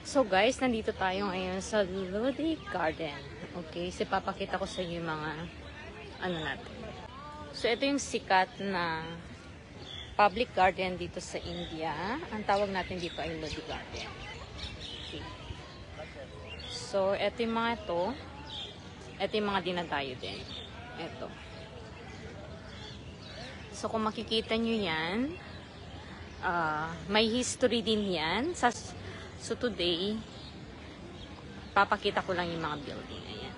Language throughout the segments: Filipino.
So guys, nandito tayo ngayon sa Lodi Garden. Okay, so papakita ko sa inyo yung mga ano natin. So ito yung sikat na public garden dito sa India. Ang tawag natin dito ay Lodi Garden. Okay. So ito yung mga ito. Ito yung mga dinadayo din. Ito. So kung makikita nyo yan, may history din yan. So today, papakita ko lang yung mga building. Ayan.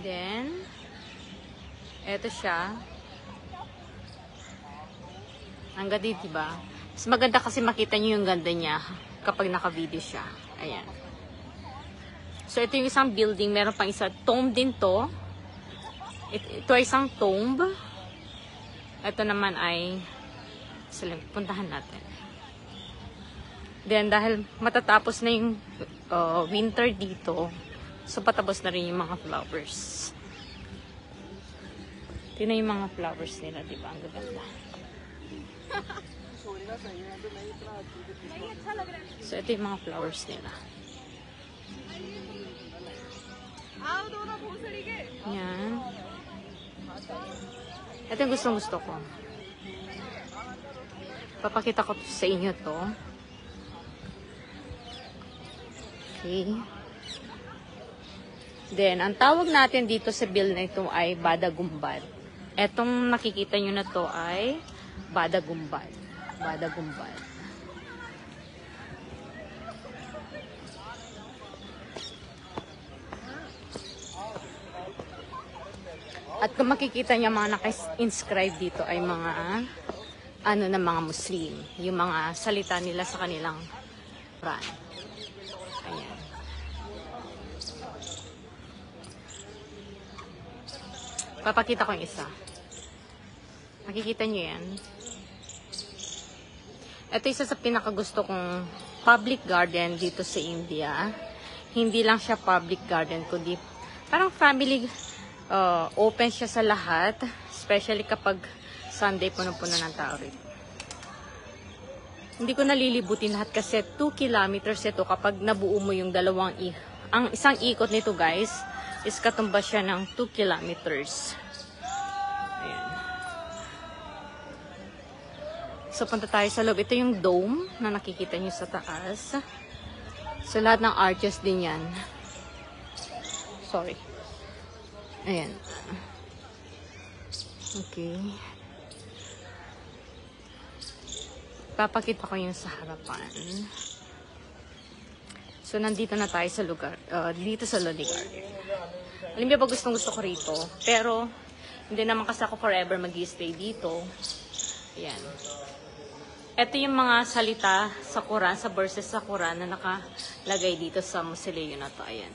Then, eto siya. Ang ganda, diba? Mas maganda kasi makita nyo yung ganda niya kapag naka-video siya. Ayan. So, ito yung isang building. Meron pang isa. Tomb din to. Ito ay isang tomb. Ito naman ay puntahan natin. Then, dahil matatapos na yung winter dito, so patapos na rin yung mga flowers. Tingnan yung mga flowers nila, diba? Ang ganda. So, ito yung mga flowers nila. Yan. Ito yung gustong-gusto ko. Papakita ko sa inyo to. Okay. Then, ang tawag natin dito sa build na ito ay Badagumbad. Etong nakikita nyo na to ay Badagumbad. Badagumbad. At kung makikita nyo mga naka-inscribe dito ay mga ano na mga Muslim. Yung mga salita nila sa kanilang Quran. Ayan. Papakita ko yung isa. Makikita nyo yan. Ito isa sa pinakagusto kong public garden dito sa India. Hindi lang siya public garden, kundi parang family open siya sa lahat. Especially kapag Sunday, puno-puno ng tao rito. Hindi ko nalilibutin lahat kasi 2 kilometers ito kapag nabuo mo yung ang isang ikot nito guys is katumbas siya ng 2 kilometers. Ayan. So punta tayo sa loob. Ito yung dome na nakikita nyo sa taas. So lahat ng arches din yan. Sorry. Ayan. Okay. Papakita ko yung sa harapan. So, nandito na tayo sa lugar, dito sa Lodi Garden. Alam niyo ba gustong-gusto ko rito? Pero, hindi naman kasi ako forever mag-stay dito. Ayan. Ito yung mga salita sa Quran, sa verses sa Quran na nakalagay dito sa mausoleo na to. Ayan.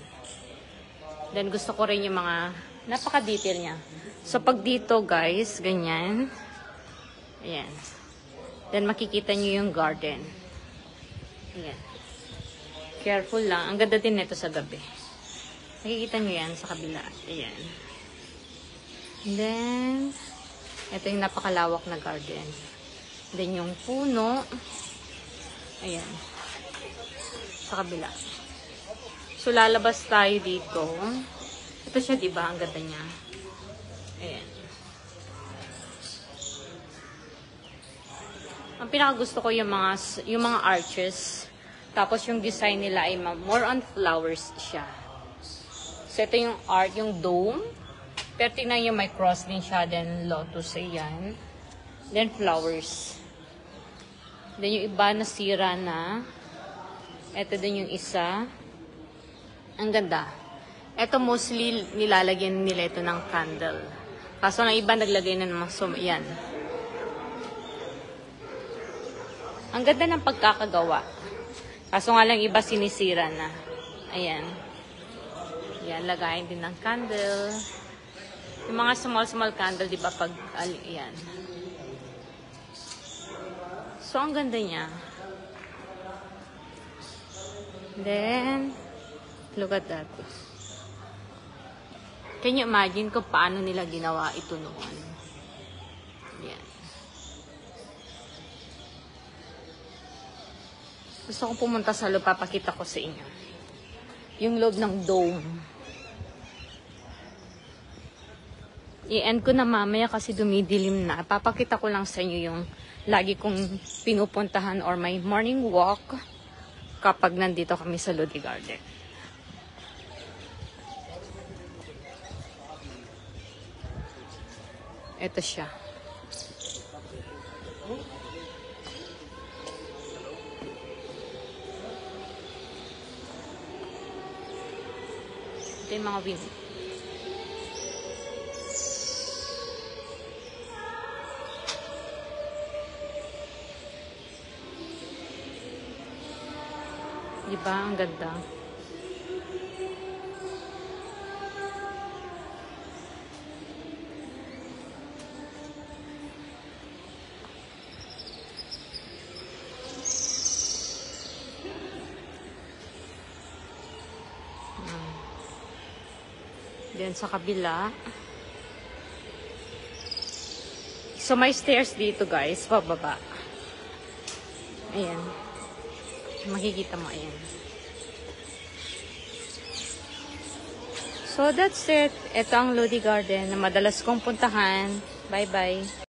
Then, gusto ko rin yung mga napaka-detail niya. So, pag dito, guys, ganyan. Ayan. Then, makikita nyo yung garden. Ayan. Careful lang. Ang ganda din nito sa gabi. Makikita nyo yan sa kabila. Ayan. And then, ito yung napakalawak na garden. Then, yung puno. Ayan. Sa kabila. So, lalabas tayo dito. Ito siya, diba? Ang ganda niya. Ayan. Ang pinakagusto ko yung mga arches. Tapos yung design nila ay more on flowers siya. So ito yung art, yung dome. Pero tingnan yung may cross din siya. Then lotus, ayan. Then flowers. Then yung iba nasira na. Ito din yung isa. Ang ganda. Ito mostly nilalagyan nila ito ng candle. Kaso ng iba naglagay na ng mga yan. Ang ganda ng pagkakagawa. Kaso nga lang iba sinisira na. Ayan. Ayan, lagayin din ng candle. Yung mga small candle, di ba, pag, ayan. So, ang ganda niya. Then, look at that. Can you imagine kung paano nila ginawa ito noon? Ayan. Gusto kong pumunta sa loob, papakita ko sa inyo. Yung loob ng dome. I-end ko na mamaya kasi dumidilim na. Papakita ko lang sa inyo yung lagi kong pinupuntahan or my morning walk kapag nandito kami sa Lodi Garden. Ito siya. Ito yung mga wind. Diba? Ang ganda. Then sa kabila. So may stairs dito guys, pababa. Ayan. Makikita mo, ayan. So that's it. Ito ang Lodi Garden na madalas kong puntahan. Bye-bye.